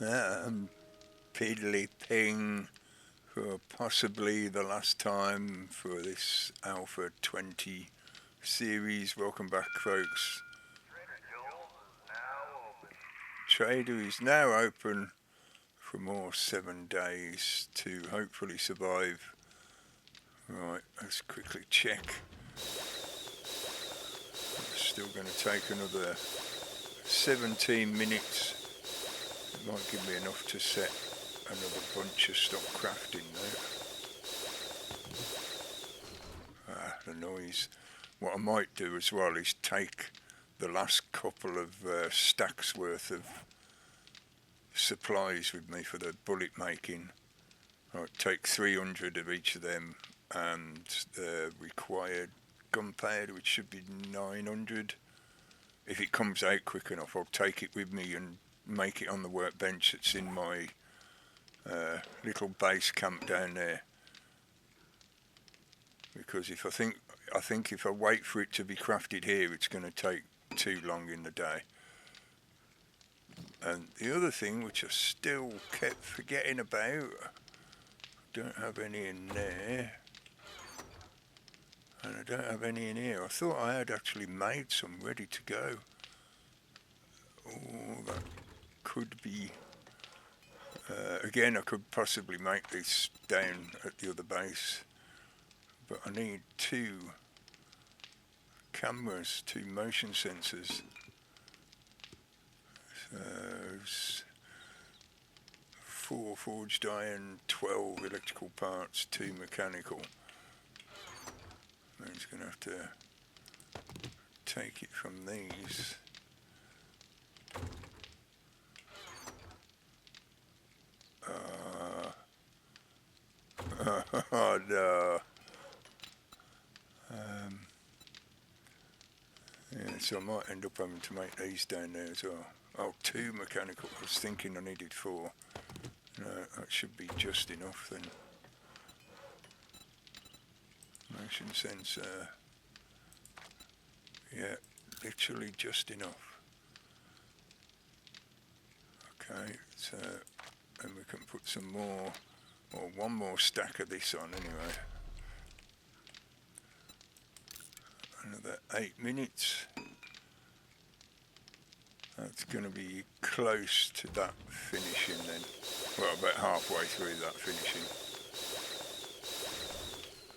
Piddly ping for possibly the last time for this Alpha 20 series. Welcome back, folks. Trader is now open for more 7 days to hopefully survive. Right, let's quickly check. Still going to take another 17 minutes. It might give me enough to set another bunch of stock crafting there. The noise. What I might do as well is take the last couple of stacks worth of supplies with me for the bullet making. I'll take 300 of each of them, and the required gunpowder, which should be 900. If it comes out quick enough, I'll take it with me and make it on the workbench that's in my little base camp down there. Because if I think if I wait for it to be crafted here, it's going to take too long in the day. And the other thing, which I still kept forgetting about, don't have any in there, and I don't have any in here. I thought I had actually made some ready to go. Oh, that could be. Again, I could possibly make this down at the other base, but I need 2 cameras, 2 motion sensors. So 4 forged iron, 12 electrical parts, 2 mechanical. I'm just going to have to take it from these. Oh no. Yeah, so I might end up having to make these down there as well. Oh, 2 mechanical. I was thinking I needed 4. No, that should be just enough then. Motion sensor. Yeah, literally just enough. Okay, so then we can put some more, or 1 more stack of this on anyway. Another 8 minutes. That's going to be close to that finishing then. Well, about halfway through that finishing.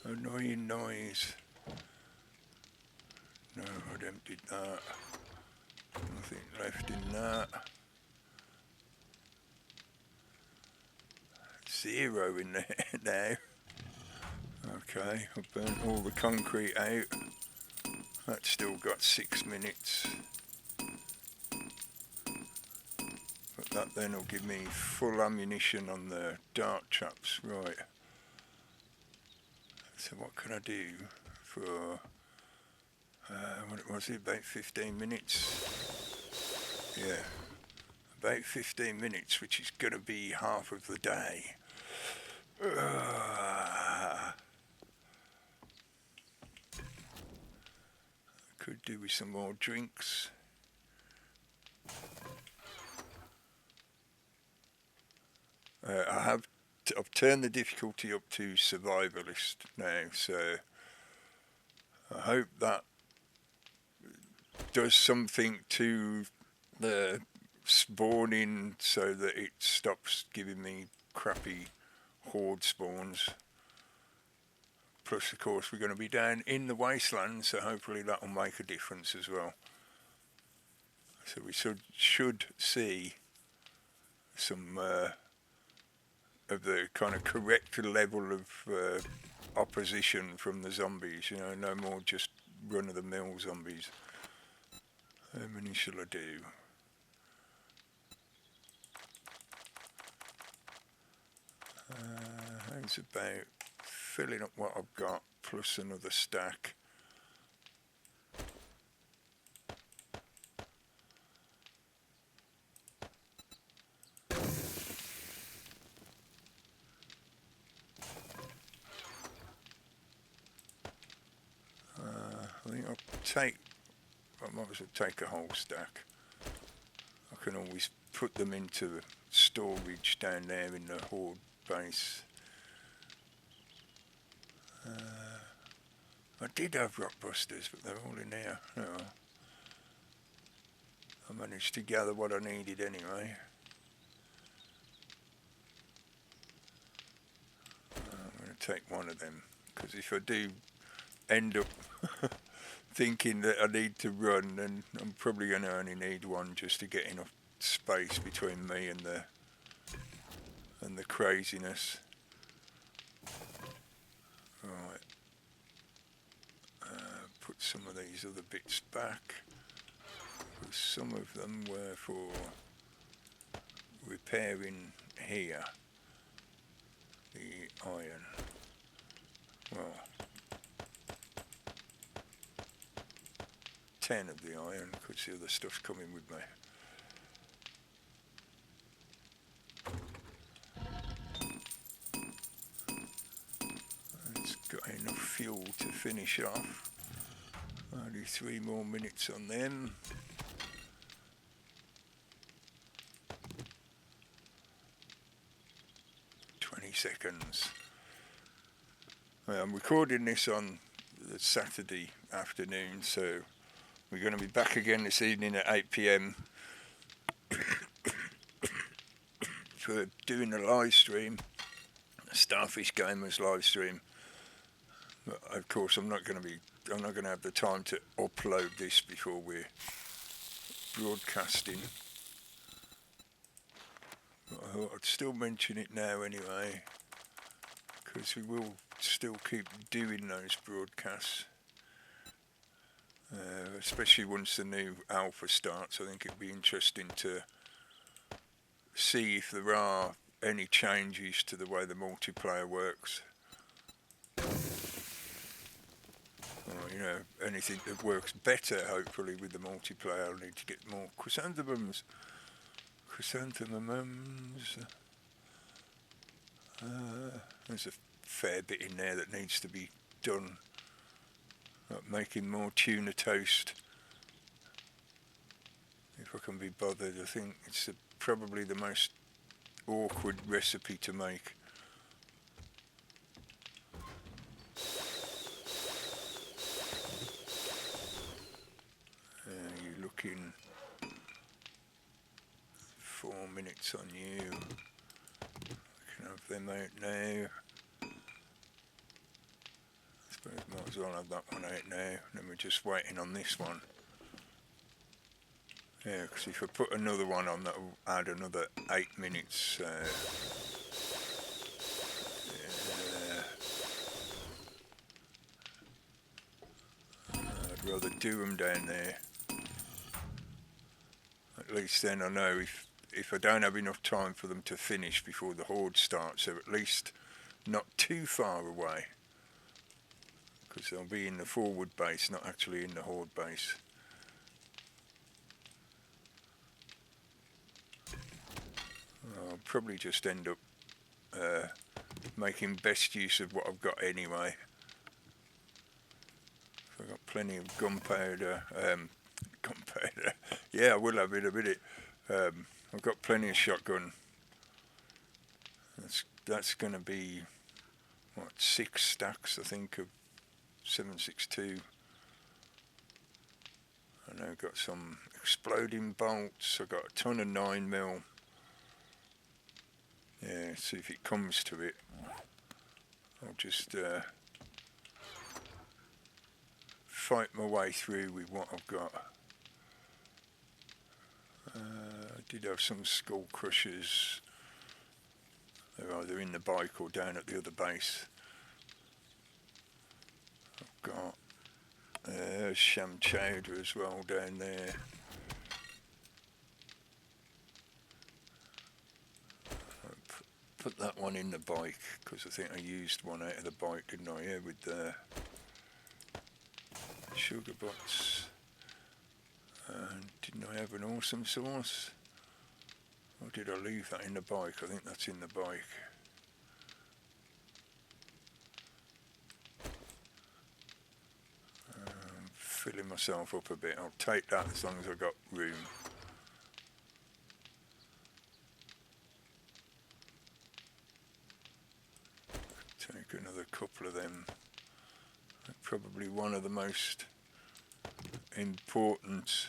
Annoying noise. No, I'd emptied that. Nothing left in that. 0 in there now. Okay, I've burnt all the concrete out. That's still got 6 minutes. But that then will give me full ammunition on the dart traps. Right. So what can I do for, what was it, about 15 minutes? Yeah, about 15 minutes, which is going to be half of the day. Could do with some more drinks. I've turned the difficulty up to survivalist now, so I hope that does something to the spawning so that it stops giving me crappy horde spawns. Plus, of course, we're going to be down in the wasteland, so hopefully that will make a difference as well. So we should see some of the kind of correct level of opposition from the zombies, you know, no more just run-of-the-mill zombies. How many shall I do? How's about filling up what I've got, plus another stack? I think I might as well take a whole stack. I can always put them into storage down there in the horde base. I did have rockbusters, but they're all in there. Oh. I managed to gather what I needed anyway. I'm going to take one of them, because if I do end up thinking that I need to run, then I'm probably going to only need one just to get enough space between me and the craziness. Right. Put some of these other bits back. Some of them were for repairing here. The iron. Well, 10 of the iron, because the other stuff's coming with me. It's got enough fuel to finish off. Only 3 more minutes on them. 20 seconds. I'm recording this on the Saturday afternoon, so we're going to be back again this evening at 8 PM for doing a live stream, a StarFish Gamers live stream. But of course, I'm not going to have the time to upload this before we're broadcasting. But I thought I'd still mention it now anyway, because we will still keep doing those broadcasts, especially once the new alpha starts. I think it'd be interesting to see if there are any changes to the way the multiplayer works. Or, you know, anything that works better, hopefully, with the multiplayer. I'll need to get more chrysanthemums. There's a fair bit in there that needs to be done, like making more tuna toast, if I can be bothered. I think it's probably the most awkward recipe to make. You're looking 4 minutes on you. I can have them out now. I suppose might as well have that one out now. Then we're just waiting on this one. Yeah, because if I put another one on, that'll add another 8 minutes. I'd rather do them down there. At least then I know if I don't have enough time for them to finish before the horde starts, they're at least not too far away, because they'll be in the forward base, not actually in the horde base. I'll probably just end up making best use of what I've got anyway. I've got plenty of gunpowder. Yeah, I will have it a minute. I've got plenty of shotgun. That's going to be, what, 6 stacks, I think, of 7.62. And I've got some exploding bolts. I've got a ton of 9mm. Yeah, see if it comes to it. I'll just fight my way through with what I've got. I did have some skull crushers. They're either in the bike or down at the other base. I've got sham chowder as well down there. Put that one in the bike, because I think I used one out of the bike, didn't I? Yeah, with the sugar bots. Didn't I have an awesome sauce? Or did I leave that in the bike? I think that's in the bike. Filling myself up a bit. I'll take that as long as I've got room. take another couple of them. Probably one of the most important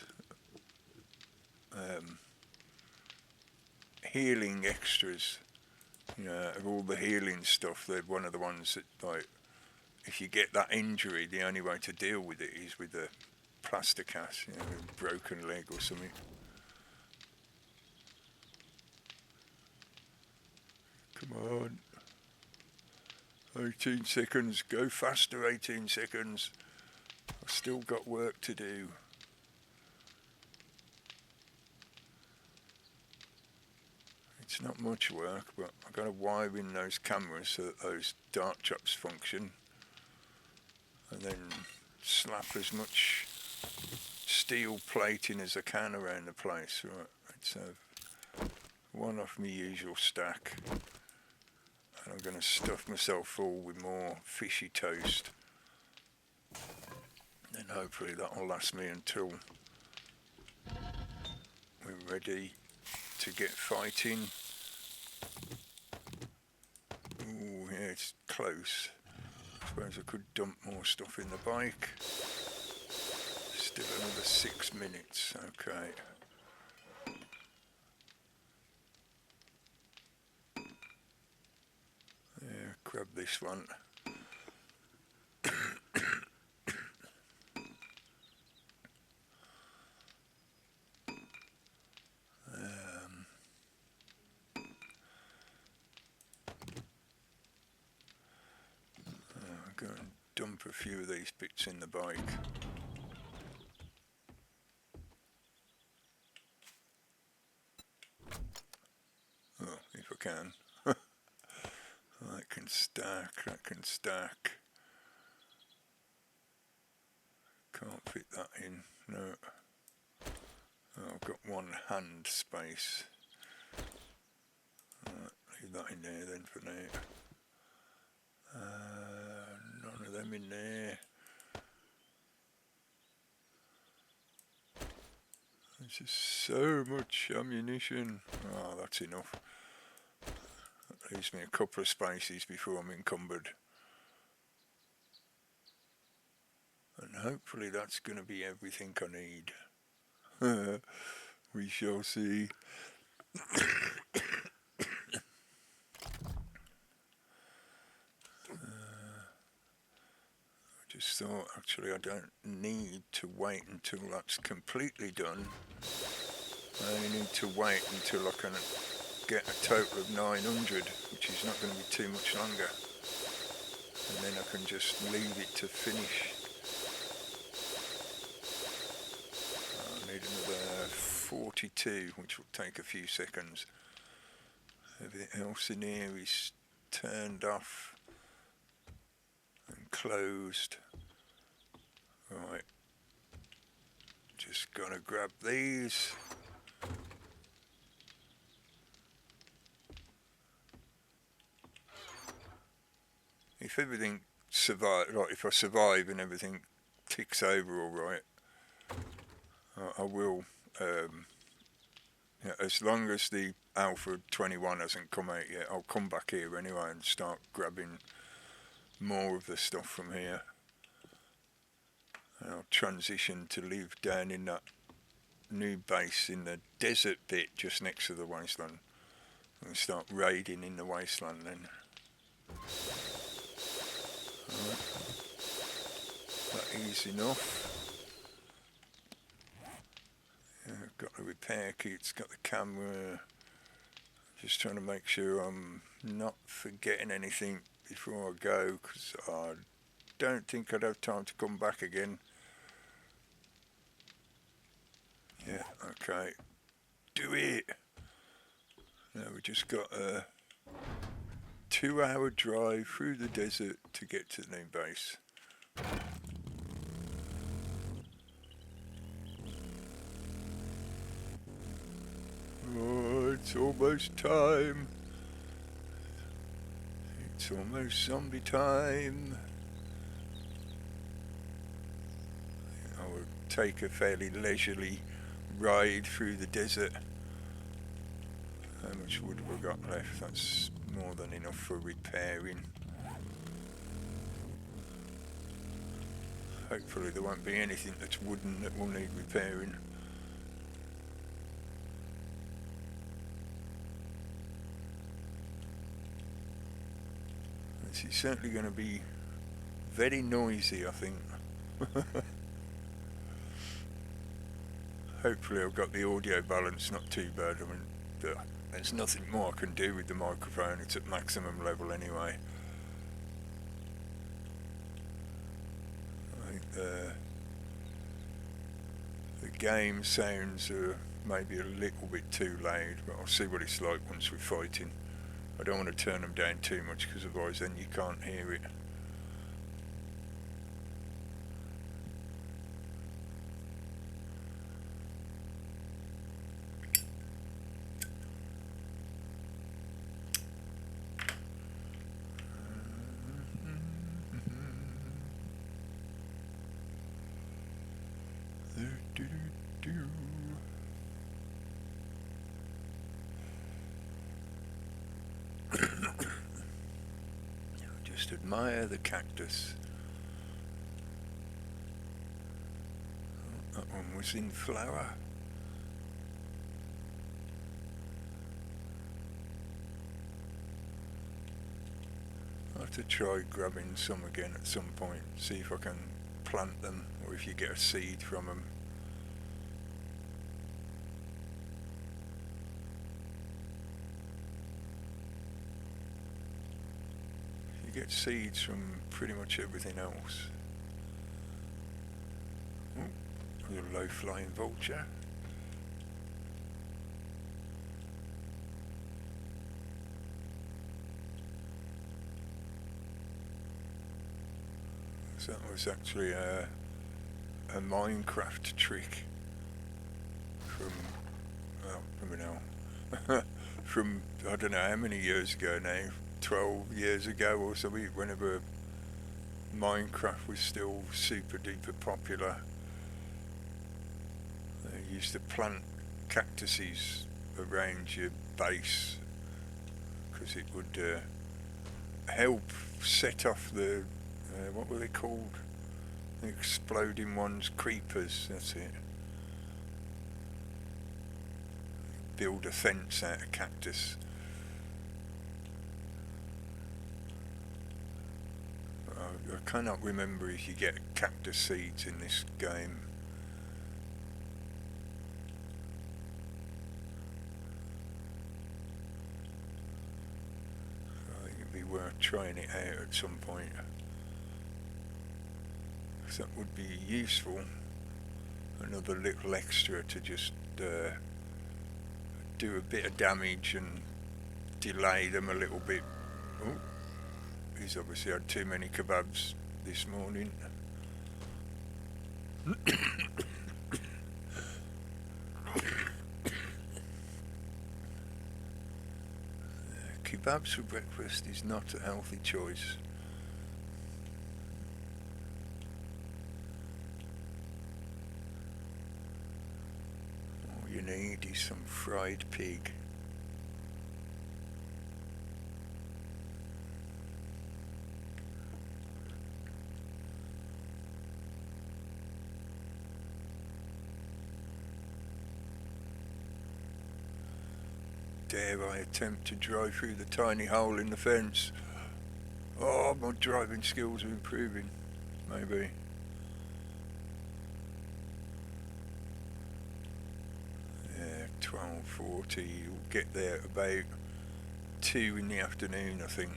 healing extras. You know, of all the healing stuff, they're one of the ones that, like, if you get that injury, the only way to deal with it is with a plaster cast, you know, a broken leg or something. Come on. 18 seconds. Go faster, 18 seconds. I've still got work to do. It's not much work, but I've got to wire in those cameras so that those dart traps function. And then slap as much steel plating as I can around the place. Right, let's have one off my usual stack. And I'm going to stuff myself full with more fishy toast. And hopefully that will last me until we're ready to get fighting. Ooh, yeah, it's close. I suppose I could dump more stuff in the bike. Still another 6 minutes, okay. Yeah, grab this one. I'll go and dump a few of these bits in the bike. Oh, if I can. That can stack, that can stack. Can't fit that in, no. Oh, I've got one hand space. Right, leave that in there then for now. None of them in there. There's just so much ammunition. Oh, that's enough. That leaves me a couple of spaces before I'm encumbered. And hopefully that's going to be everything I need. We shall see. I just thought, actually, I don't need to wait until that's completely done. I only need to wait until I can get a total of 900, which is not going to be too much longer. And then I can just leave it to finish. I need another 42, which will take a few seconds. Everything else in here is turned off and closed. Right, just gotta grab these. If everything survive, like if I survive and everything ticks over all right, I will. Yeah, as long as the Alpha 21 hasn't come out yet, I'll come back here anyway and start grabbing more of the stuff from here. And I'll transition to live down in that new base in the desert bit just next to the wasteland. And start raiding in the wasteland then. Alright. That is enough. Yeah, I've got the repair kits, got the camera. Just trying to make sure I'm not forgetting anything before I go, because I don't think I'd have time to come back again. Yeah, okay. Do it! Now we just got a 2-hour drive through the desert to get to the new base. Oh, it's almost time. It's almost zombie time. I will take a fairly leisurely ride through the desert. How much wood have I got left? That's more than enough for repairing. Hopefully there won't be anything that's wooden that will need repairing. This is certainly going to be very noisy, I think. Hopefully I've got the audio balance not too bad. I mean, there's nothing more I can do with the microphone. It's at maximum level anyway. I think the game sounds are maybe a little bit too loud, but I'll see what it's like once we're fighting. I don't want to turn them down too much because otherwise then you can't hear it. Just admire the cactus. That one was in flower. I'll have to try grabbing some again at some point, see if I can plant them or if you get a seed from them. You get seeds from pretty much everything else. Oh, there's a low-flying vulture. So that was actually a Minecraft trick from, from I don't know how many years ago now, 12 years ago or something, whenever Minecraft was still super duper popular. They used to plant cactuses around your base because it would help set off the what were they called? The exploding ones, creepers, that's it. Build a fence out of cactus. I cannot remember if you get cactus seeds in this game. I think it'd be worth trying it out at some point. That would be useful. Another little extra to just do a bit of damage and delay them a little bit. Oh, he's obviously had too many kebabs this morning. Kebabs for breakfast is not a healthy choice. You need is some fried pig. Dare I attempt to drive through the tiny hole in the fence? Oh, my driving skills are improving. Maybe. Yeah, 12:40. You'll get there at about 2 in the afternoon, I think.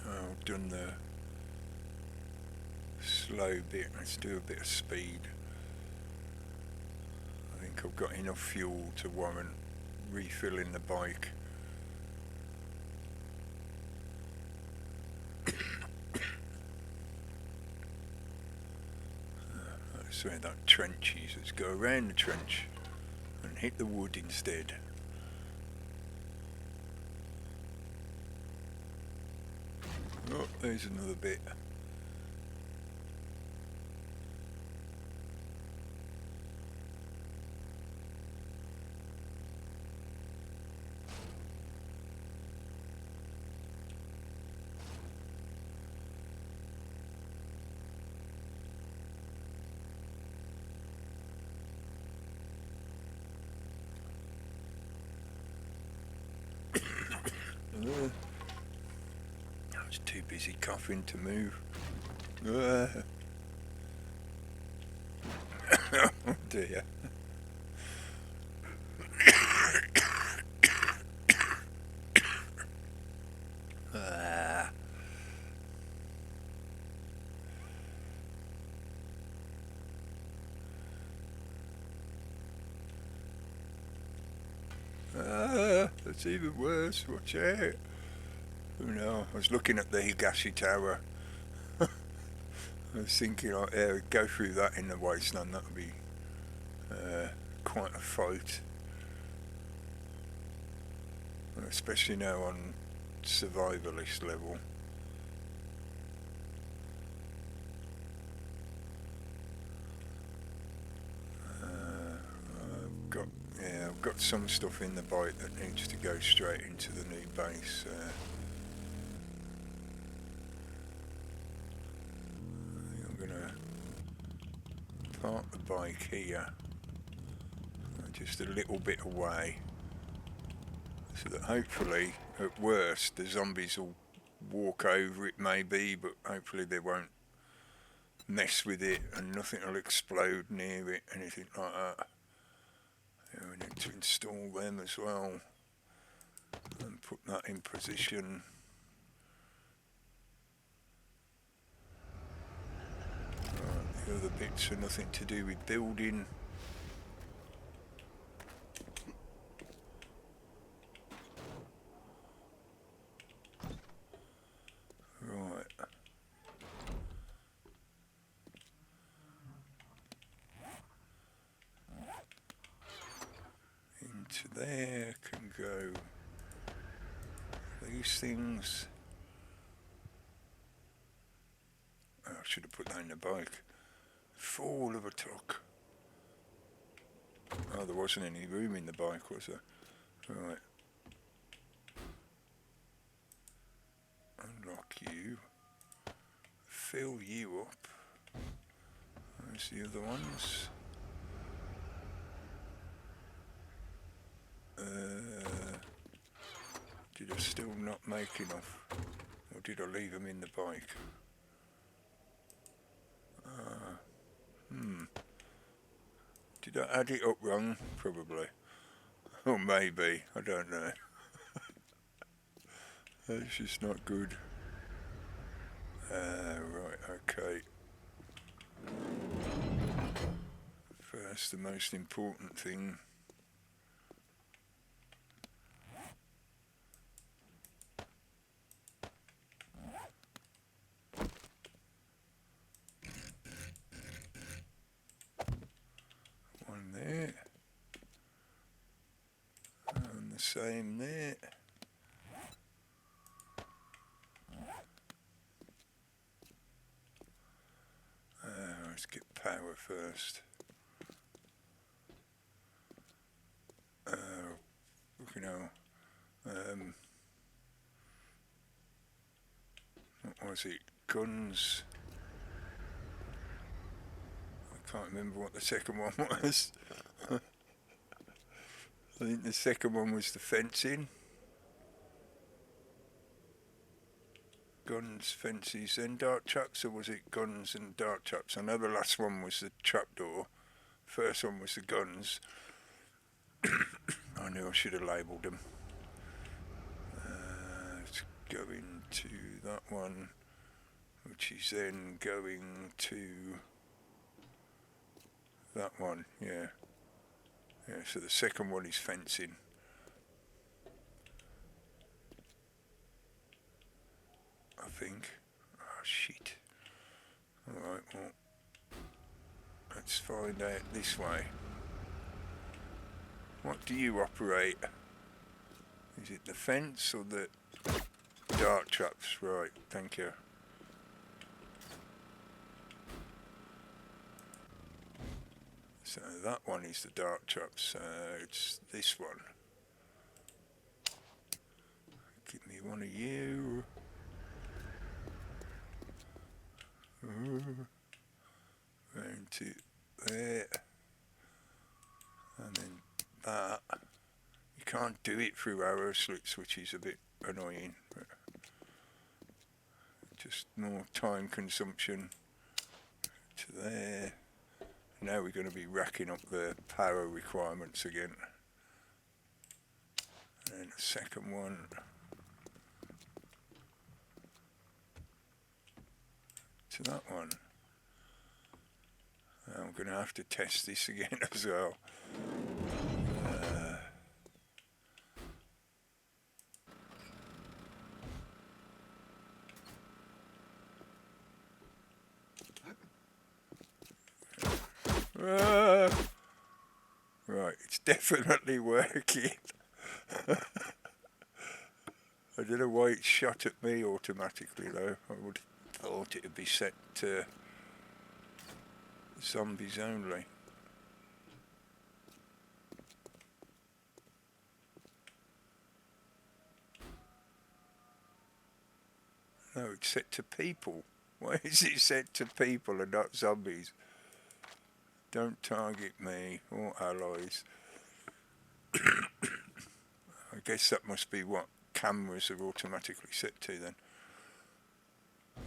I've done the slow bit. Let's do a bit of speed. I think I've got enough fuel to warrant refilling the bike. That's where that trench is. Let's go around the trench and hit the wood instead. Oh, there's another bit. I was too busy coughing to move. Oh dear. That's even worse. Watch out. Oh no, I was looking at the Higashi Tower. I was thinking, go through that in the wasteland. That would be quite a fight. Especially now on survivalist level. I've got some stuff in the bike that needs to go straight into the new base. I'm gonna park the bike here, just a little bit away, so that hopefully, at worst, the zombies will walk over it maybe, but hopefully they won't mess with it and nothing will explode near it, anything like that. We need to install them as well and put that in position. Right, the other bits are nothing to do with building. Right. Into there can go these things. Oh, I should have put that in the bike. Fool of a tuck. Oh, there wasn't any room in the bike, was there? Right. Unlock you. Fill you up. There's the other ones. Did I still not make enough? Or did I leave them in the bike? Did I add it up wrong? Probably. Or maybe. I don't know. That's just not good. Right, okay. First, the most important thing. One there. And the same there. Let's get power first. You know, what was it? Guns. I can't remember what the second one was. I think the second one was the fencing. Guns, fences, and dart traps, or was it guns and dart traps? I know the last one was the trapdoor. First one was the guns. I knew I should have labelled them. Let's go into that one, which is then going to that one, yeah. Yeah, so the second one is fencing. I think. Oh, shit. Alright, well, let's find out this way. What do you operate? Is it the fence or the dart traps? Right, thank you. So that one is the dart traps, it's this one. Give me one of you. Round to there. And then that. You can't do it through arrow slits, which is a bit annoying. Just more time consumption to there. Now we're going to be racking up the power requirements again. And the second one. To that one. I'm going to have to test this again as well. Right, it's definitely working. I don't know why it shot at me automatically though. I would have thought it would be set to zombies only. No, it's set to people. Why is it set to people and not zombies? Don't target me or allies. I guess that must be what cameras are automatically set to then.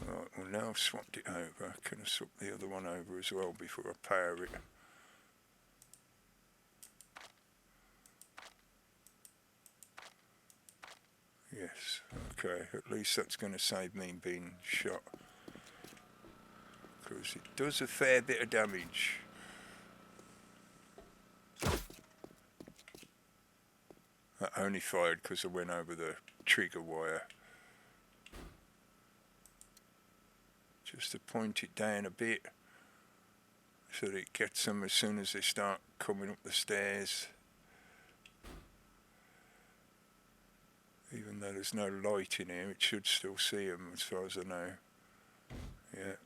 Right, well now I've swapped it over. Can I swap the other one over as well before I power it? Yes, okay, at least that's going to save me being shot. Because it does a fair bit of damage. That only fired because I went over the trigger wire. Just to point it down a bit so that it gets them as soon as they start coming up the stairs. Even though there's no light in here, it should still see them as far as I know. Yeah,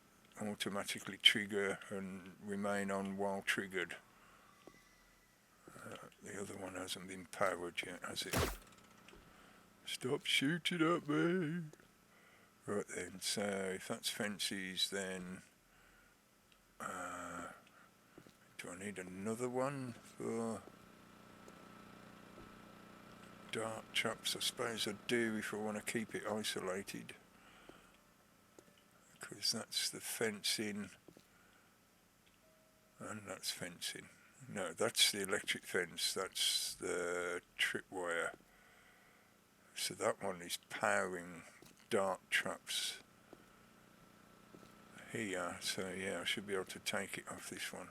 automatically trigger and remain on while triggered. The other one hasn't been powered yet, has it? Stop shooting at me! Right then, so if that's fences, then do I need another one for dart traps? I suppose I do if I want to keep it isolated, because that's the fencing and that's fencing. No, that's the electric fence, that's the tripwire. So that one is powering dart traps here, so yeah, I should be able to take it off this one.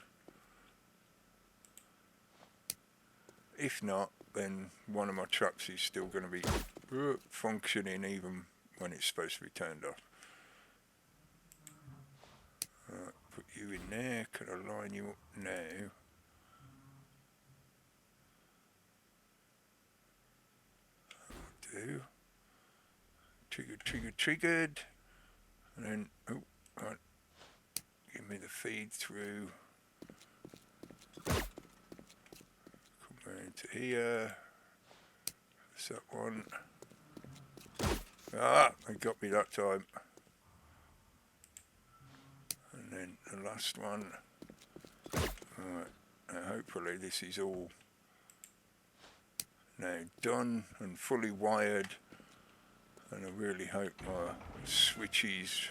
If not, then one of my traps is still going to be functioning even when it's supposed to be turned off. Right, put you in there. Can I line you up now? Do. Triggered. And then, oh, right. Give me the feed through. Come round to here. That's that one. Ah, they got me that time. And then the last one. Alright, now hopefully this is all now done and fully wired. And I really hope my switches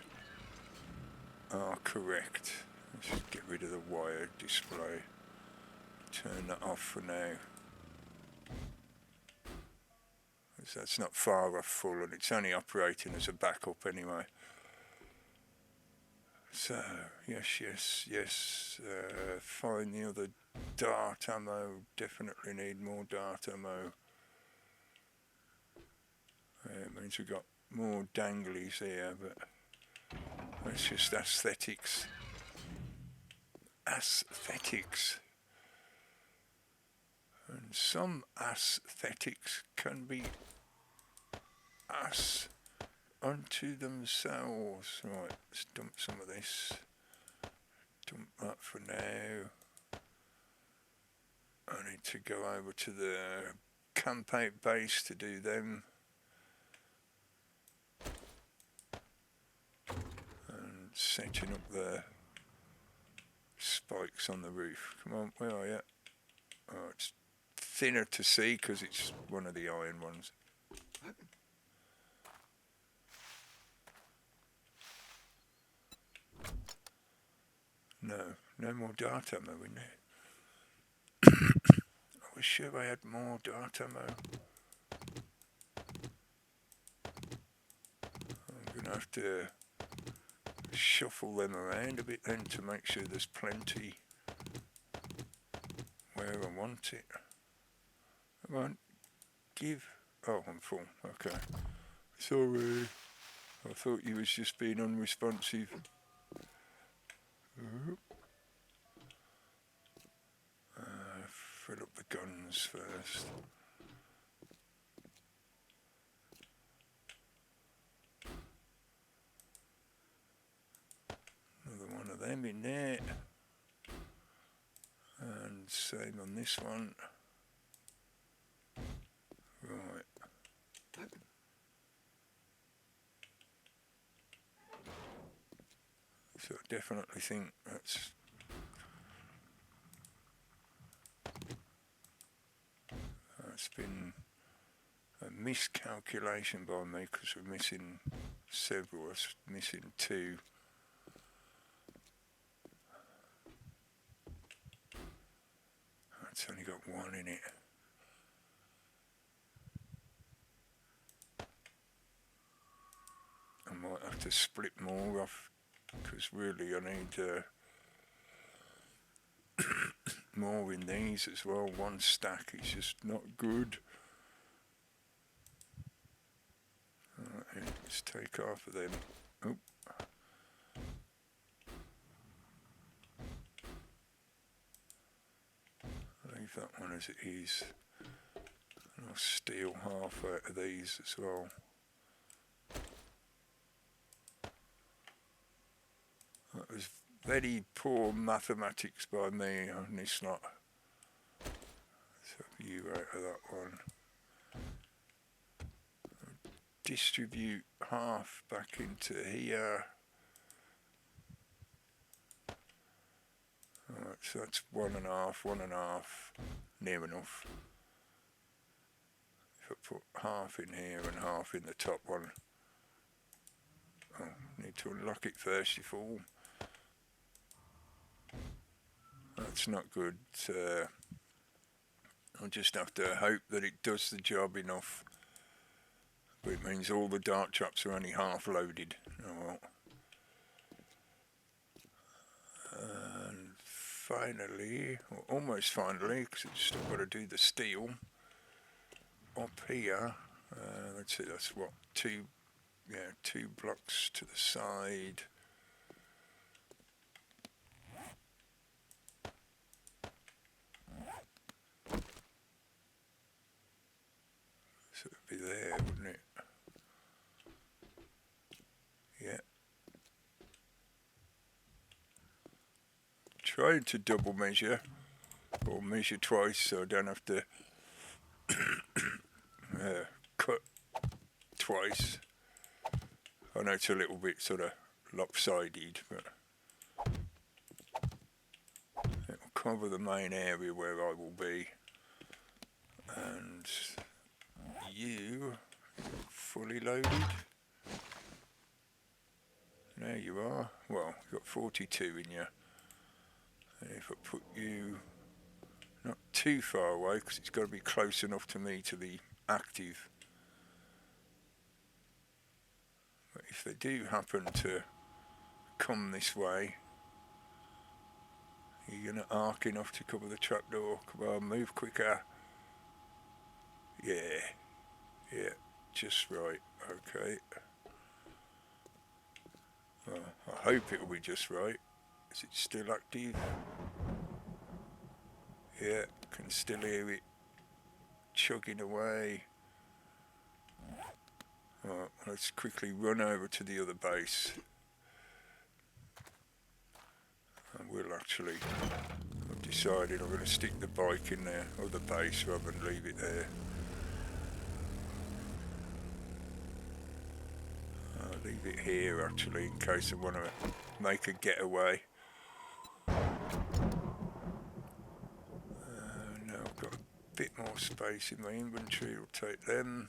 are correct. Let's just get rid of the wired display. Turn that off for now. Because that's not far off full and it's only operating as a backup anyway. So, yes. Find the other dart ammo. Definitely need more dart ammo. It means we've got more danglies here, but that's just aesthetics. Aesthetics. And some aesthetics can be ass unto themselves. Right, let's dump some of this. Dump that for now. I need to go over to the camp out base to do them. And setting up the spikes on the roof. Come on, where are you? Oh, it's thinner to see because it's one of the iron ones. No more dart ammo in there. I was sure I had more dart ammo. I'm going to have to shuffle them around a bit then to make sure there's plenty where I want it. Come on, give. Oh, I'm full. Okay. Sorry. I thought you was just being unresponsive. Fill up the guns first. Another one of them in there. And same on this one. Right. So I definitely think that's been a miscalculation by me because we're missing several. We're missing two. It's only got one in it. I might have to split more off because really I need more in these as well. One stack is just not good. Alright, let's take half of them. Oh. Leave that one as it is. And I'll steal half out of these as well. That was very poor mathematics by me on this lot. So you out of that one. Distribute half back into here. Alright, so that's 1.5, near enough. If I put half in here and half in the top one. Oh, need to unlock it first, you fool. That's not good. I'll just have to hope that it does the job enough. But it means all the dart traps are only half loaded. Oh well. And finally, or almost finally, because I've still got to do the steel. Up here, let's see, that's what, two blocks to the side. So it'd be there, wouldn't it? Yeah. Trying to double measure, or measure twice so I don't have to cut twice. I know it's a little bit sort of lopsided, but it'll cover the main area where I will be. And you fully loaded. There you are. Well, you've got 42 in you. And if I put you not too far away, because it's got to be close enough to me to be active. But if they do happen to come this way, you're going to arc enough to cover the trapdoor. Come on, move quicker. Yeah, just right. Okay. Well, I hope it'll be just right. Is it still active? Yeah, can still hear it chugging away. Right, let's quickly run over to the other base. And we'll actually, I've decided I'm going to stick the bike in there, or the base, rather than leave it there. I'll leave it here actually, in case I want to make a getaway. Now I've got a bit space in my inventory. I'll take them.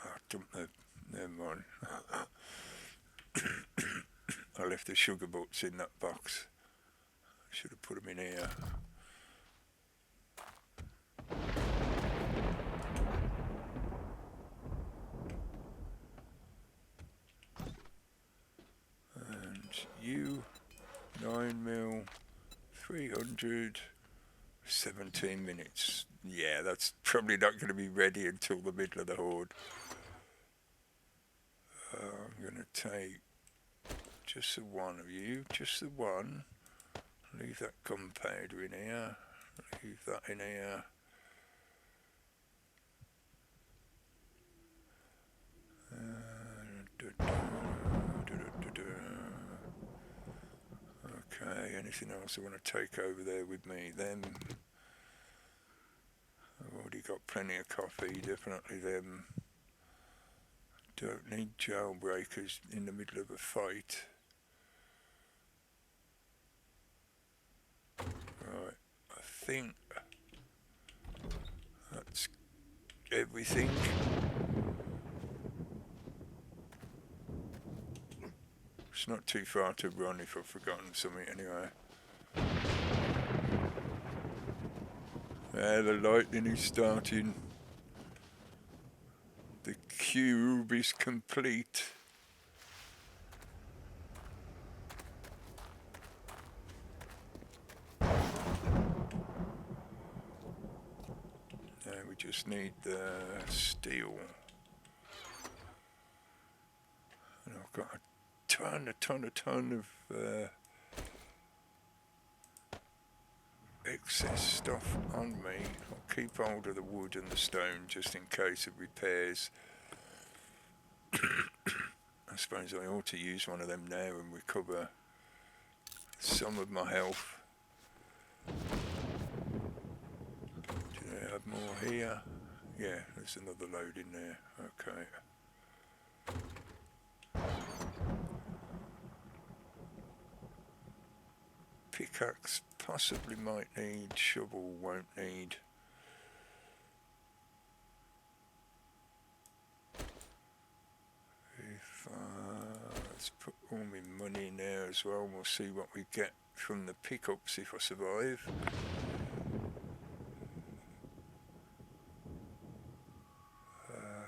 Oh, dump them. Never mind. I left the sugar butts in that box. I should have put them in here. And you, 9mm, 300, 17 minutes. Yeah, that's probably not going to be ready until the middle of the horde. I'm going to take just the one of you, just the one. Leave that gunpowder in here. Leave that in here. Okay, anything else I want to take over there with me? Them. I've already got plenty of coffee, definitely them. Don't need jailbreakers in the middle of a fight. Right, I think that's everything. It's not too far to run if I've forgotten something anyway. The lightning is starting. The cube is complete. Now we just need the steel. And I've got a ton of excess stuff on me. I'll keep hold of the wood and the stone just in case of repairs. I suppose I ought to use one of them now and recover some of my health. Do I have more here? Yeah, there's another load in there. Okay. Pickaxe possibly might need, shovel won't need. If let's put all my money in there as well, we'll see what we get from the pickups if I survive.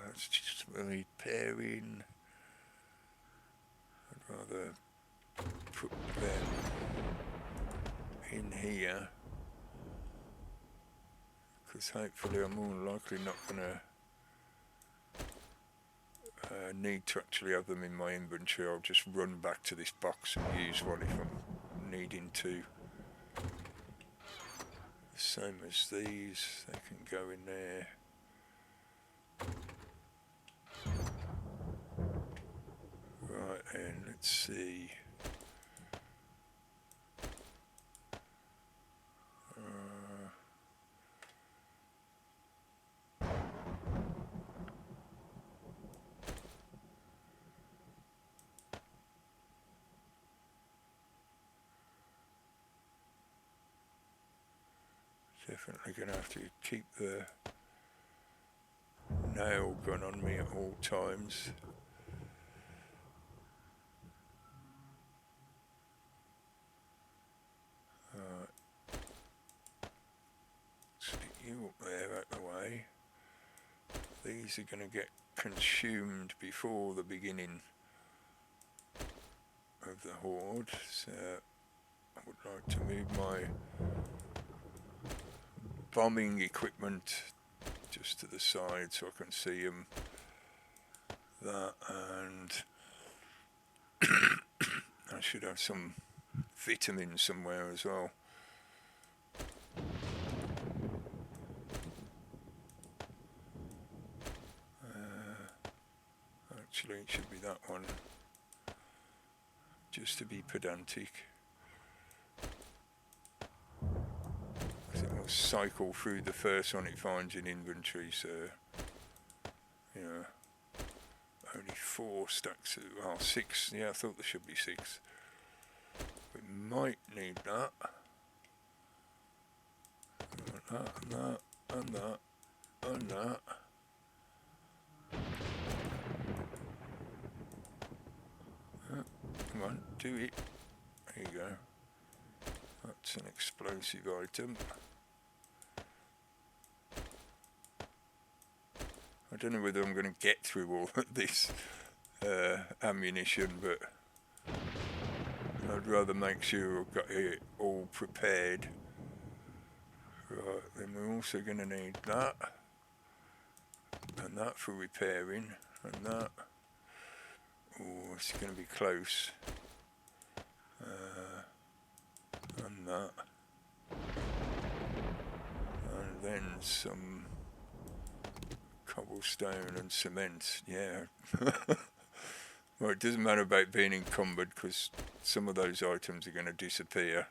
It's just really pairing. I'd rather put them in here, because hopefully I'm more likely not going to need to actually have them in my inventory. I'll just run back to this box and use one if I'm needing to. Same as these, they can go in there. Right, and let's see. Definitely going to have to keep the nail gun on me at all times. Stick you up there out the way. These are going to get consumed before the beginning of the horde, so I would like to move my bombing equipment just to the side so I can see them. That, and I should have some vitamins somewhere as well. Actually it should be that one, just to be pedantic. It will cycle through the first one it finds in inventory, so you know, only 4 stacks of, well, 6, yeah, I thought there should be 6. We might need that. That, and that, and that, and that. Come on, do it. There you go. That's an explosive item. I don't know whether I'm going to get through all of this ammunition, but I'd rather make sure I've got it all prepared. Right, then we're also going to need that, and that for repairing, and that. Oh, it's going to be close. And that. And then some cobblestone and cement, yeah. Well, it doesn't matter about being encumbered because some of those items are going to disappear.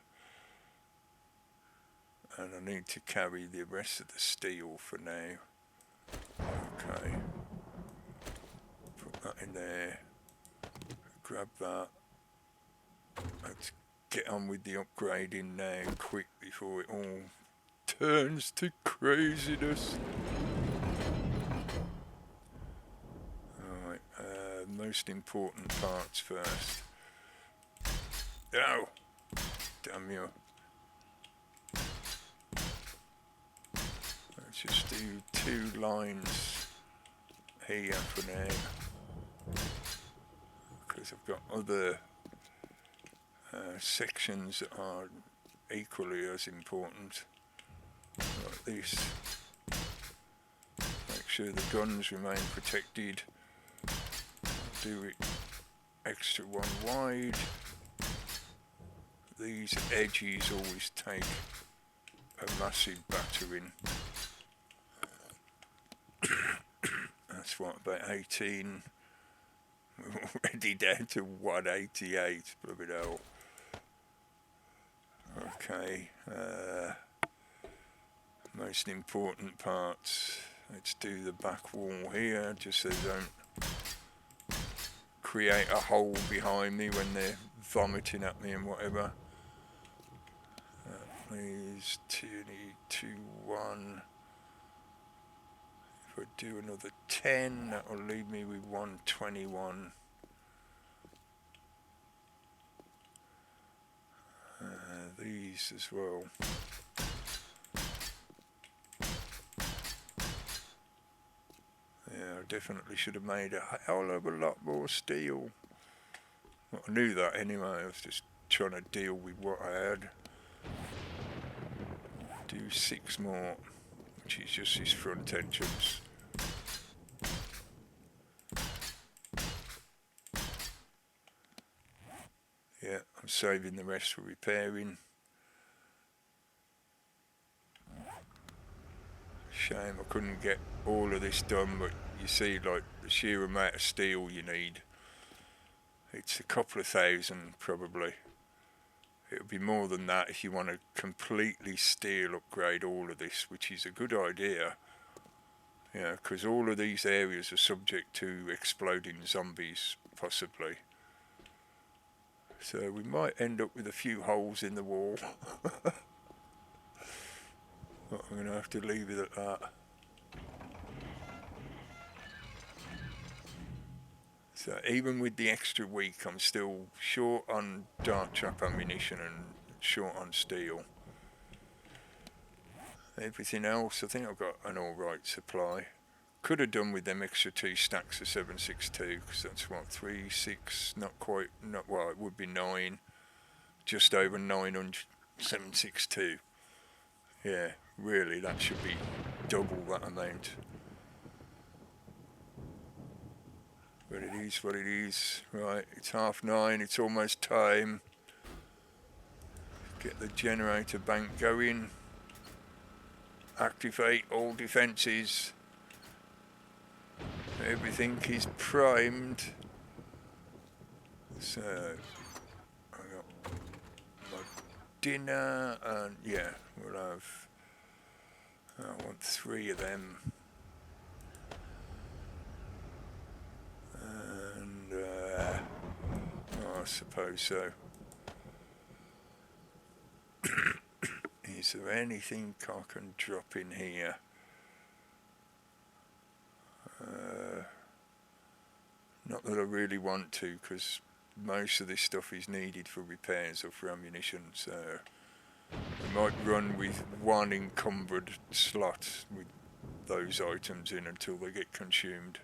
And I need to carry the rest of the steel for now. Okay. Put that in there. Grab that. Let's get on with the upgrading now, quick, before it all turns to craziness. Alright, most important parts first. Oh! Damn you. Let's just do 2 lines here for now, because I've got other sections that are equally as important, like this. Make sure the guns remain protected. Do it extra one wide. These edges always take a massive battering. That's what, about 18. We're already down to 188, bloody hell. Okay, most important parts. Let's do the back wall here, just so they don't create a hole behind me when they're vomiting at me and whatever. Please, 221. If I do another 10, that will leave me with 121. These as well. Yeah, I definitely should have made a hell of a lot more steel. Well, I knew that anyway, I was just trying to deal with what I had. Do 6 more, which is just his front entrance. Yeah, I'm saving the rest for repairing. Shame I couldn't get all of this done, but you see, like, the sheer amount of steel you need. It's a couple of thousand probably. It'll be more than that if you want to completely steel upgrade all of this, which is a good idea. Yeah, because all of these areas are subject to exploding zombies, possibly. So we might end up with a few holes in the wall. But I'm going to have to leave it at that. So even with the extra week, I'm still short on dart trap ammunition and short on steel. Everything else, I think I've got an alright supply. Could have done with them extra 2 stacks of 762, because that's what, 3, 6, not quite, not, well, it would be 9, just over 900, 762. Yeah, really, that should be double that amount. But it is what it is. Right, it's 9:30, it's almost time. Get the generator bank going. Activate all defences. Everything is primed. So, I got my dinner, and yeah, we'll have, I want 3 of them. And, I suppose so. Here's Is there anything I can drop in here? Not that I really want to, because most of this stuff is needed for repairs or for ammunition, so I might run with one encumbered slot with those items in until they get consumed.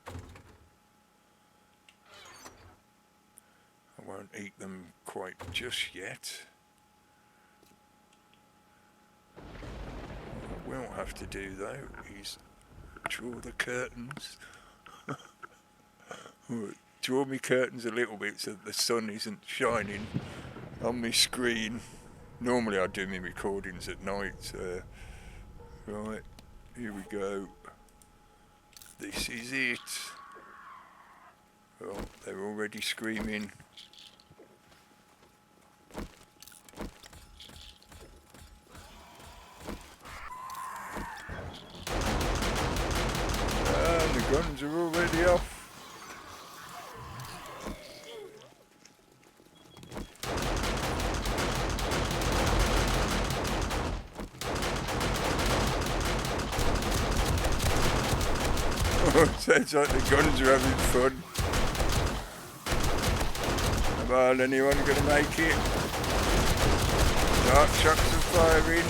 I won't eat them quite just yet. What we will have to do though is draw the curtains. Draw me curtains a little bit so that the sun isn't shining on my screen. Normally I do my recordings at night, so right, here we go. This is it. Oh, they're already screaming. And the guns are already off. Sounds like the guns are having fun. Come on, anyone gonna make it? Dark shots are firing.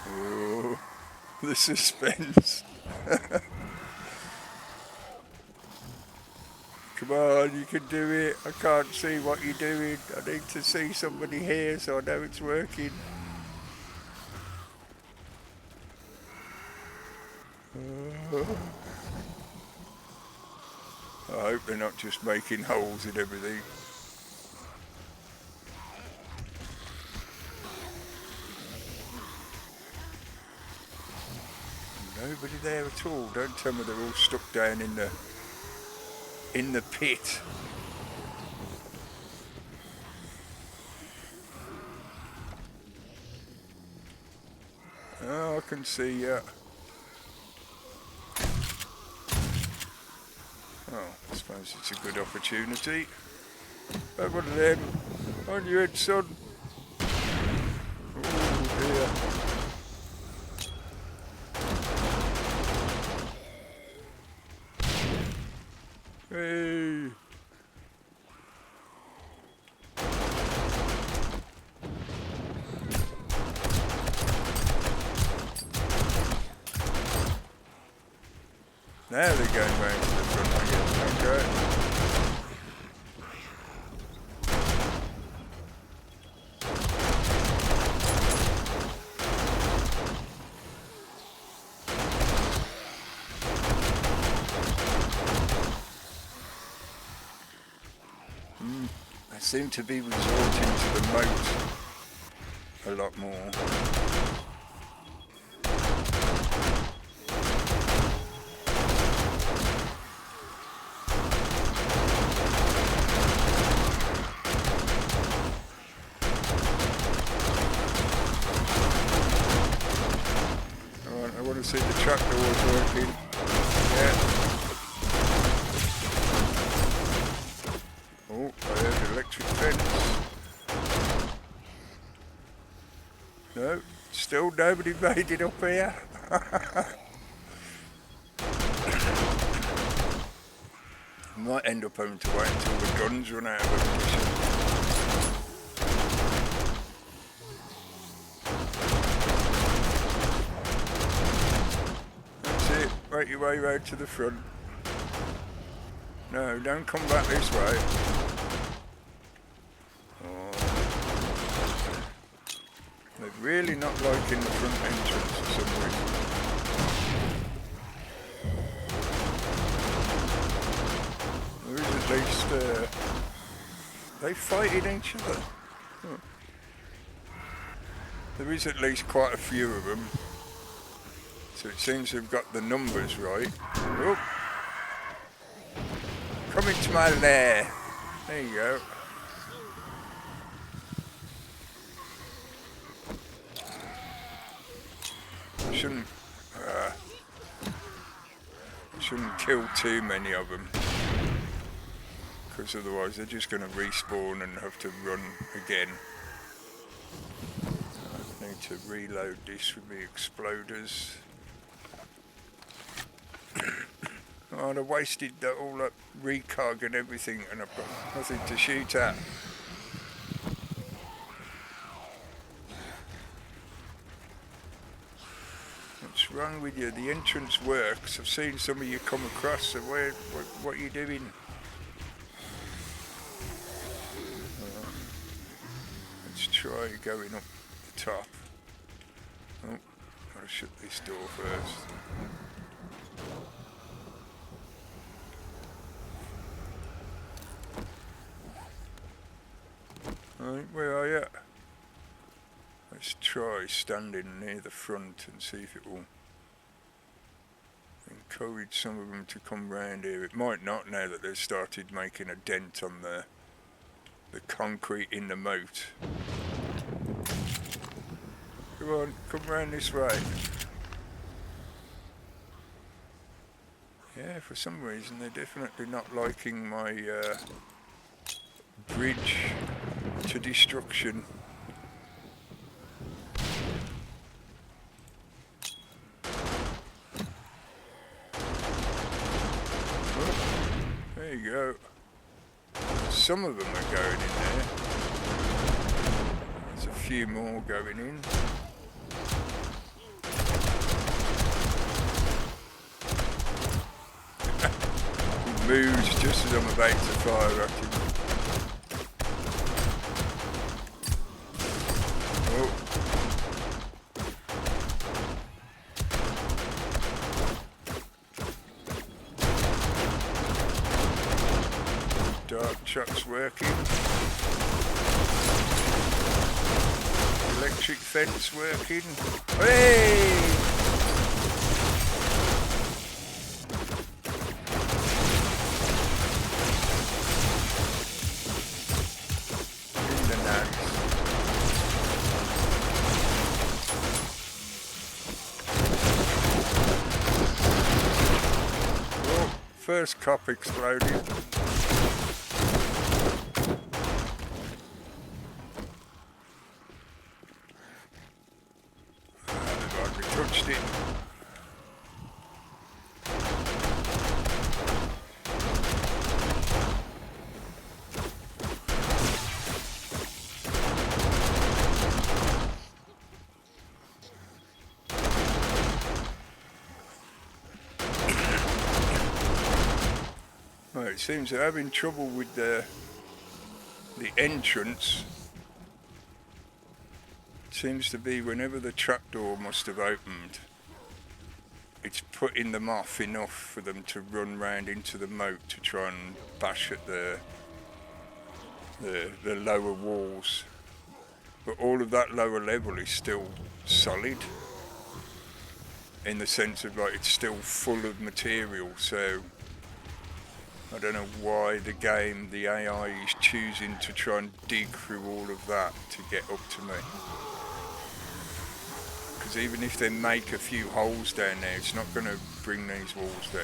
Oh, the suspense. Come on, you can do it. I can't see what you're doing. I need to see somebody here so I know it's working. I hope they're not just making holes in everything. Nobody there at all. Don't tell me they're all stuck down in the pit. Oh, I can see you. Oh, I suppose it's a good opportunity. Have one of them. On your head, son. Oh dear. Hey. Now they're going round to the front, I guess. Okay. They seem to be resorting to the moat a lot more. I want to see the tractor was working. Yeah. Oh, I heard electric fence. No, still nobody made it up here. Might end up having to wait until the guns run out of ammunition. Make your way round to the front. No, don't come back this way. Oh. They're really not liking the front entrance for some reason. There is at least... they fighting each other. Huh. There is at least quite a few of them. So it seems they've got the numbers right. Oh. Come into my lair. There you go. Shouldn't... kill too many of them, because otherwise they're just going to respawn and have to run again. I need to reload this with the exploders. Oh, I wasted that all that recog and everything, and I've got nothing to shoot at. What's wrong with you? The entrance works. I've seen some of you come across, so what are you doing? Let's try going up the top. Oh, I'll shut this door first. Right, where are you? Let's try standing near the front and see if it will encourage some of them to come round here. It might not, now that they've started making a dent on the concrete in the moat. Come on, come round this way. Yeah, for some reason they're definitely not liking my bridge to destruction. Oh, there you go. Some of them are going in there. There's a few more going in. He moves just as I'm about to fire at him. Dark chuck's working. Electric fence working. Hey! In the nuts. Oh, first cop exploded. Touched it. Well, it seems they're having trouble with the entrance. Seems to be whenever the trapdoor must have opened, it's putting them off enough for them to run round into the moat to try and bash at the lower walls. But all of that lower level is still solid, in the sense of like it's still full of material, so I don't know why the AI is choosing to try and dig through all of that to get up to me. Because even if they make a few holes down there, it's not going to bring these walls down.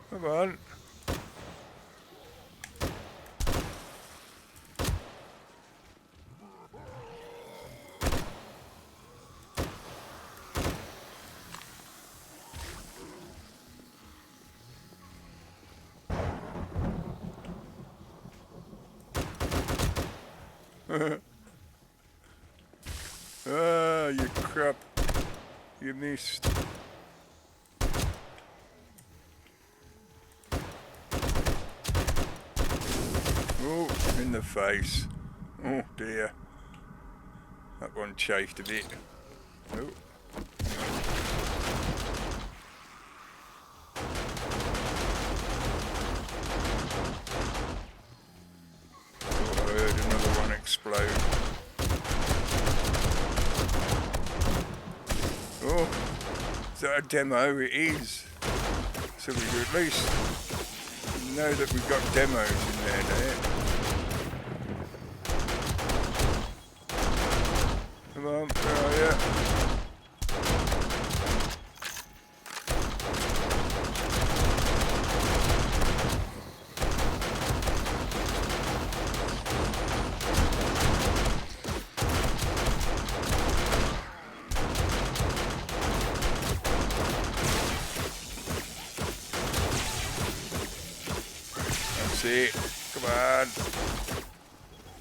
Come on. Ah, you crap. You missed. Oh, in the face. Oh dear. That one chafed a bit. Oh. I heard another one explode. Oh, is that a demo? It is. So we can at least know that we've got demos in there now. Come on, where are you? That's it. Come on.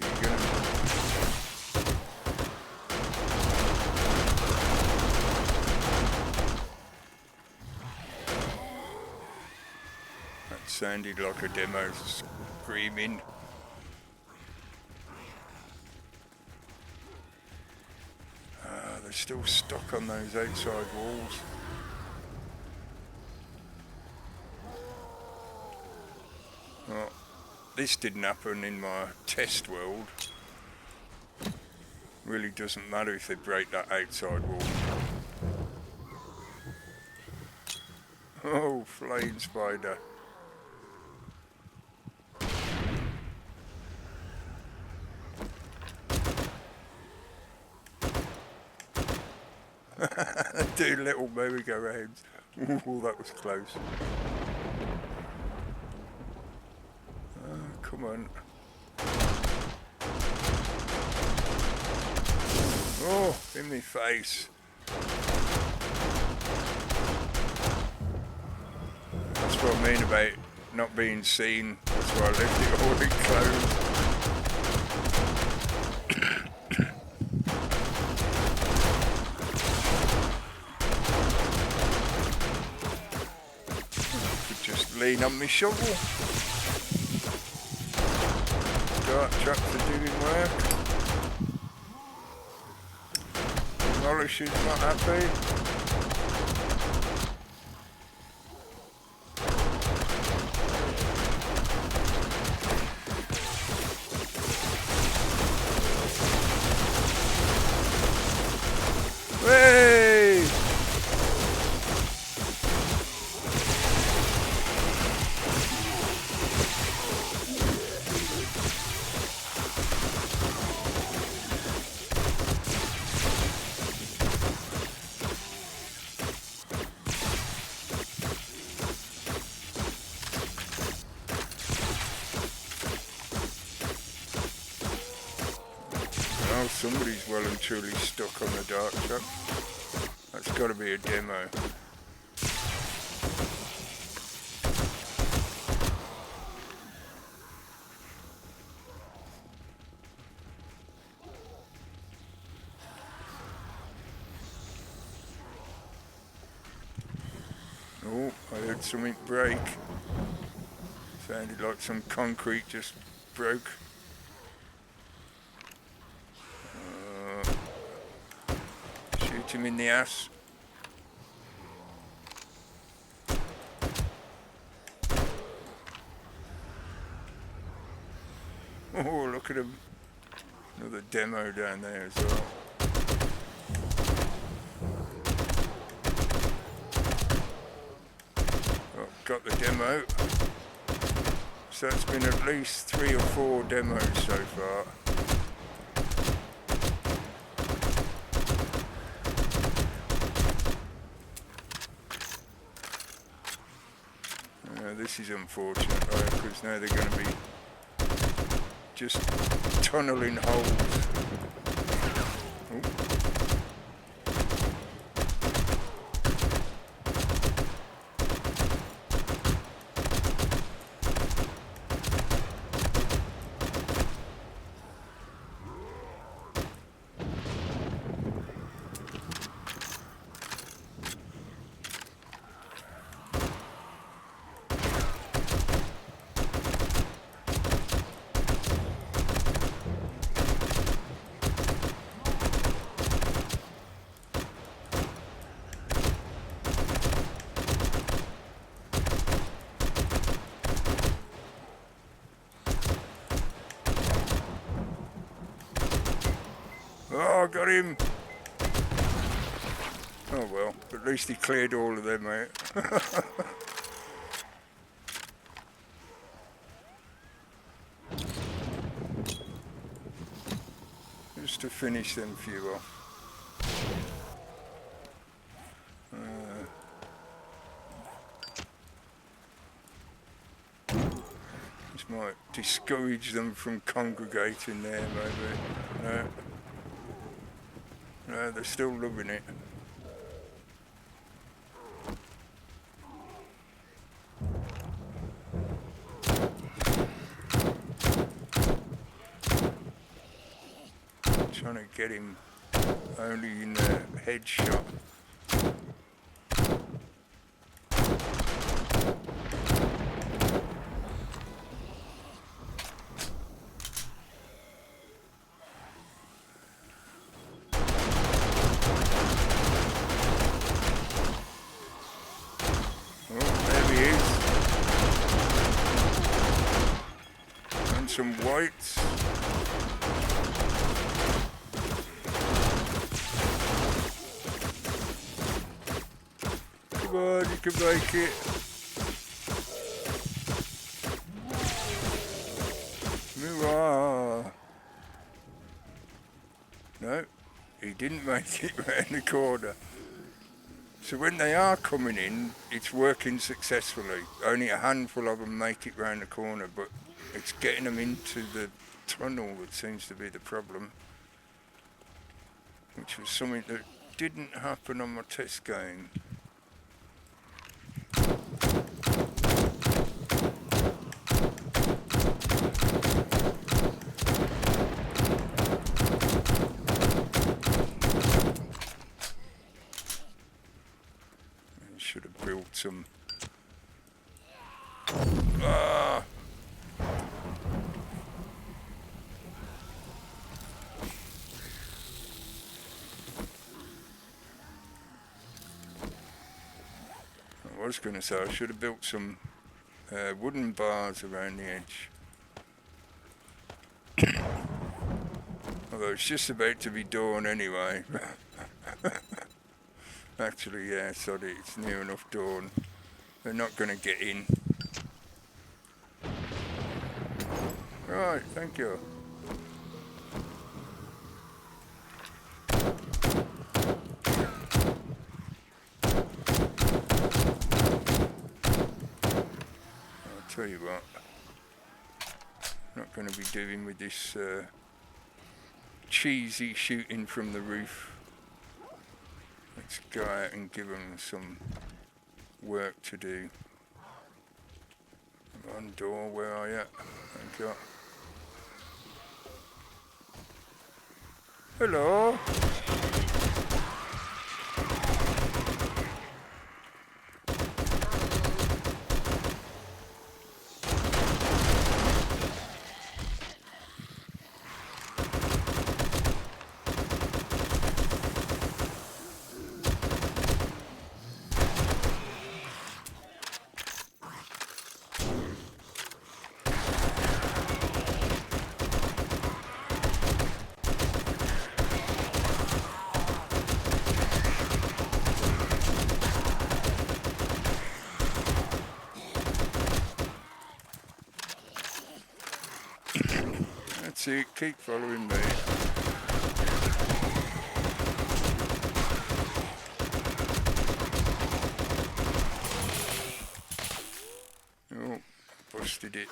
You're gonna... That sounded like a demo screaming. They're still stuck on those outside walls. Well, this didn't happen in my test world. Really doesn't matter if they break that outside wall. Oh, flying spider. Do little merry-go-rounds. Ooh, that was close. Come on. Oh, in my face. That's what I mean about not being seen. That's why I left it all enclosed. Lean on my shovel. Dart traps are doing work. Demolisher's not happy. Hey! Somebody's well and truly stuck on the dark trap. That's got to be a demo. Oh, I heard something break. Sounded like some concrete just broke. Him in the ass. Oh, look at him. Another demo down there as well. Oh, got the demo. So it's been at least 3 or 4 demos so far. This is unfortunate, because now they're going to be just tunneling holes. Oh. Oh, got him. Oh well, at least he cleared all of them out. Just to finish them few off. This might discourage them from congregating there, maybe. No, they're still loving it. Trying to get him only in the headshot. Some whites. Come on, you can make it. Hurrah. No, he didn't make it round the corner. So when they are coming in, it's working successfully. Only a handful of them make it round the corner, but it's getting them into the tunnel that seems to be the problem, which was something that didn't happen on my test game. I should have built some. I was going to say I should have built some wooden bars around the edge. Although it's just about to be dawn anyway. Actually, yeah, sorry, it's near enough dawn. They're not going to get in. Right, thank you. Tell you what, not going to be doing with this cheesy shooting from the roof. Let's go out and give them some work to do. Come on, door, where are you? Thank you. Hello. That's it, keep following me. Oh, busted it.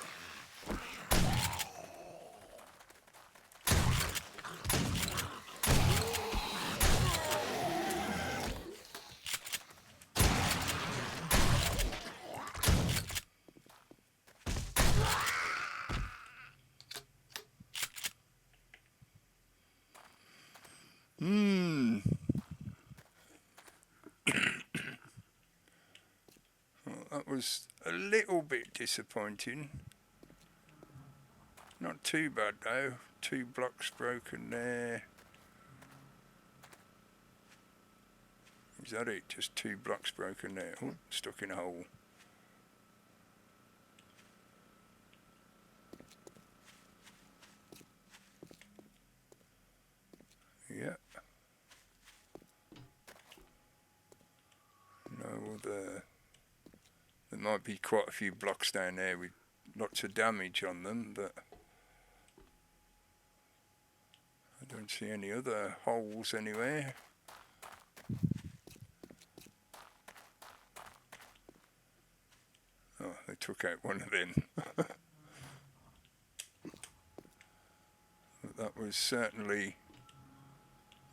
Well, that was a little bit disappointing. Not too bad though. 2 blocks broken there. Is that it? Just 2 blocks broken there. Oh, stuck in a hole. Yeah. might be quite a few blocks down there with lots of damage on them, but I don't see any other holes anywhere. Oh, they took out one of them. That was certainly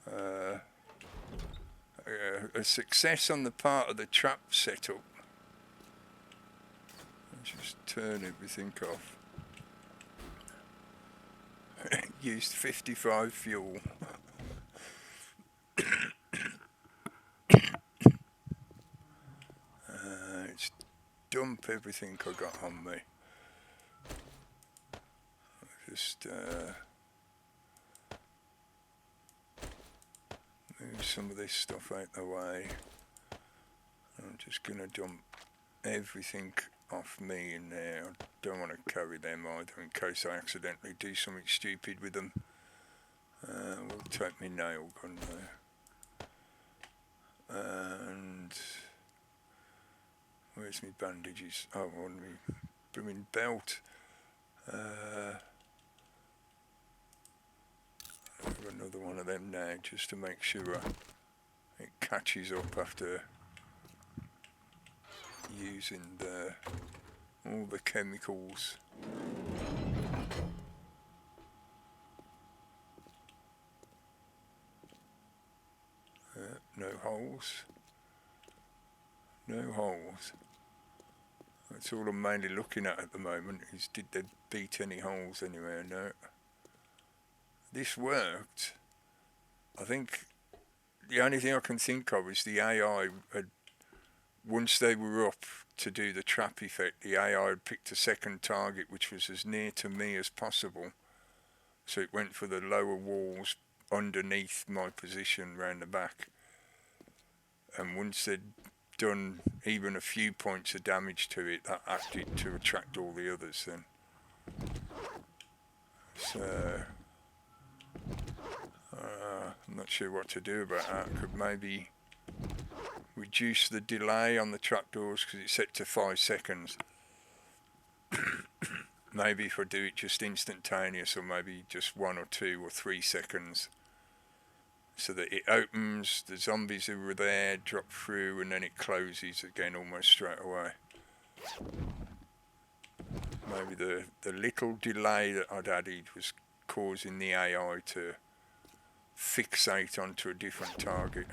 a success on the part of the trap setup. Let's just turn everything off. Used 55 fuel. Let's dump everything I got on me. Just move some of this stuff out the way. I'm just going to dump everything off me in there. I don't want to carry them either in case I accidentally do something stupid with them. We'll take my nail gun there. And where's my bandages? Oh, on my blooming belt. I have another one of them now just to make sure it catches up after using all the chemicals. No holes. No holes. That's all I'm mainly looking at the moment, is did they beat any holes anywhere? No. This worked. I think the only thing I can think of is the AI had, once they were up to do the trap effect, the AI had picked a second target which was as near to me as possible. So it went for the lower walls underneath my position round the back. And once they'd done even a few points of damage to it, that acted to attract all the others then. So I'm not sure what to do about that. I could maybe reduce the delay on the trapdoors because it's set to 5 seconds. Maybe if I do it just instantaneous, or maybe just 1 or 2 or 3 seconds, so that it opens, the zombies who were there drop through, and then it closes again almost straight away. Maybe the little delay that I'd added was causing the AI to fixate onto a different target.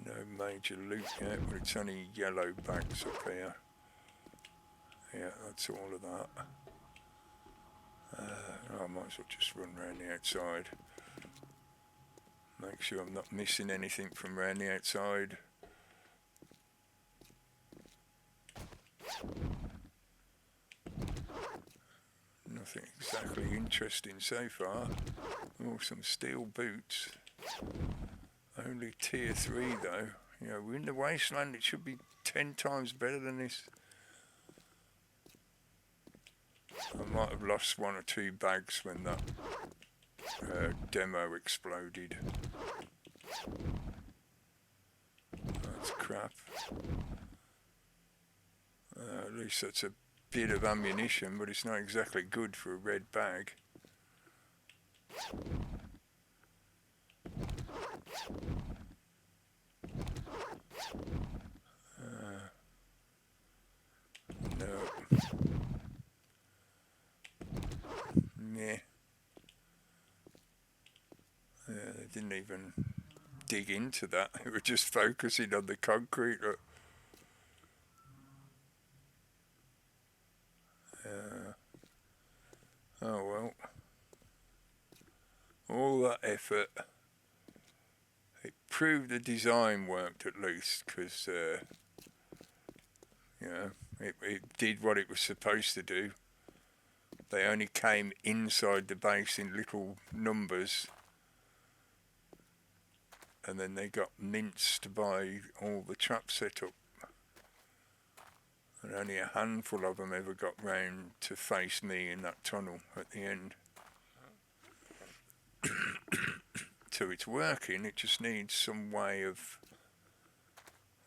No major loot yet, but it's only yellow bags up here. Yeah, that's all of that. I might as well just run around the outside. Make sure I'm not missing anything from around the outside. Nothing exactly interesting so far. Oh, some steel boots. Only tier 3 though. You know, we're in the wasteland, it should be 10 times better than this. I might have lost 1 or 2 bags when that demo exploded. That's crap. At least that's a bit of ammunition, but it's not exactly good for a red bag. No. Yeah. They didn't even dig into that. They were just focusing on the concrete. Oh well. All that effort. It proved the design worked at least, because you know, it did what it was supposed to do. They only came inside the base in little numbers, and then they got minced by all the trap setup. And only a handful of them ever got round to face me in that tunnel at the end. So it's working, it just needs some way of,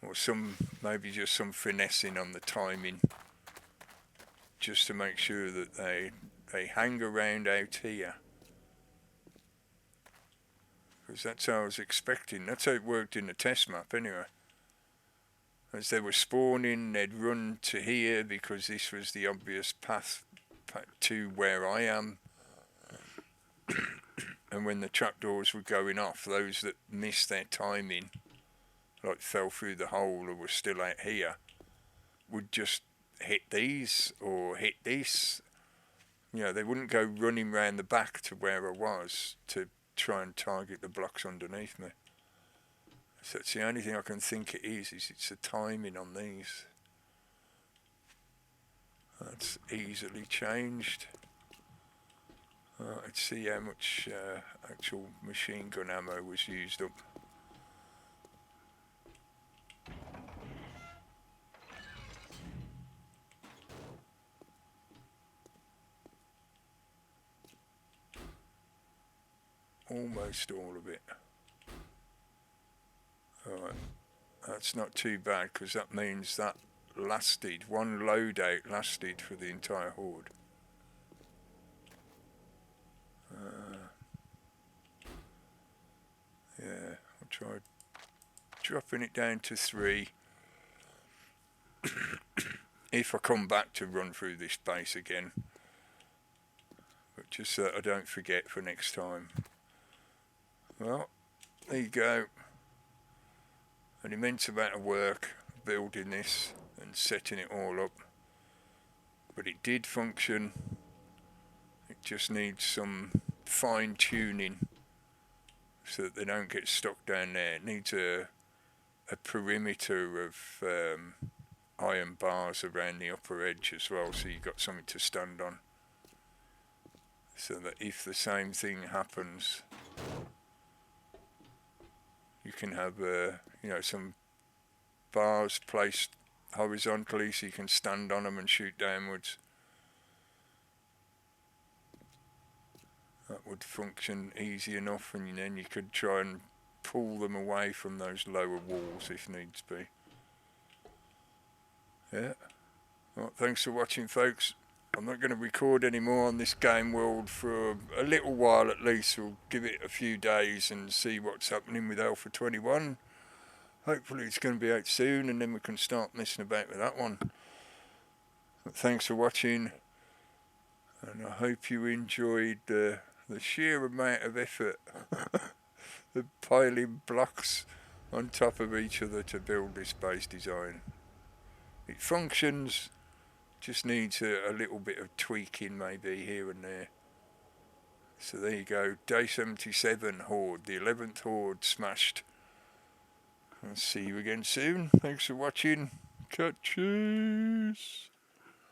or maybe just some finessing on the timing, just to make sure that they hang around out here. Because that's how I was expecting. That's how it worked in the test map anyway. As they were spawning, they'd run to here because this was the obvious path to where I am. And when the trapdoors were going off, those that missed their timing, like fell through the hole or were still out here, would just hit these or hit this. You know, they wouldn't go running round the back to where I was to try and target the blocks underneath me. So it's the only thing I can think it is it's the timing on these. That's easily changed. Let's see how much actual machine gun ammo was used up. Almost all of it. Alright, that's not too bad because that means that lasted, one loadout lasted for the entire horde. Yeah, I'll try dropping it down to 3. If I come back to run through this base again. But just so I don't forget for next time. Well, there you go. An immense amount of work building this and setting it all up. But it did function. It just needs some fine tuning so that they don't get stuck down there. It needs a perimeter of iron bars around the upper edge as well, so you've got something to stand on. So that if the same thing happens, you can have some bars placed horizontally so you can stand on them and shoot downwards. That would function easy enough, and then you could try and pull them away from those lower walls if needs be. Yeah. Well, thanks for watching, folks. I'm not going to record any more on this game world for a little while at least. We'll give it a few days and see what's happening with Alpha 21. Hopefully it's going to be out soon and then we can start messing about with that one. But thanks for watching, and I hope you enjoyed the sheer amount of effort the piling blocks on top of each other to build this base design. It functions, just needs a little bit of tweaking maybe here and there. So there you go, day 77 horde, the 11th horde smashed. I'll see you again soon. Thanks for watching. Catches.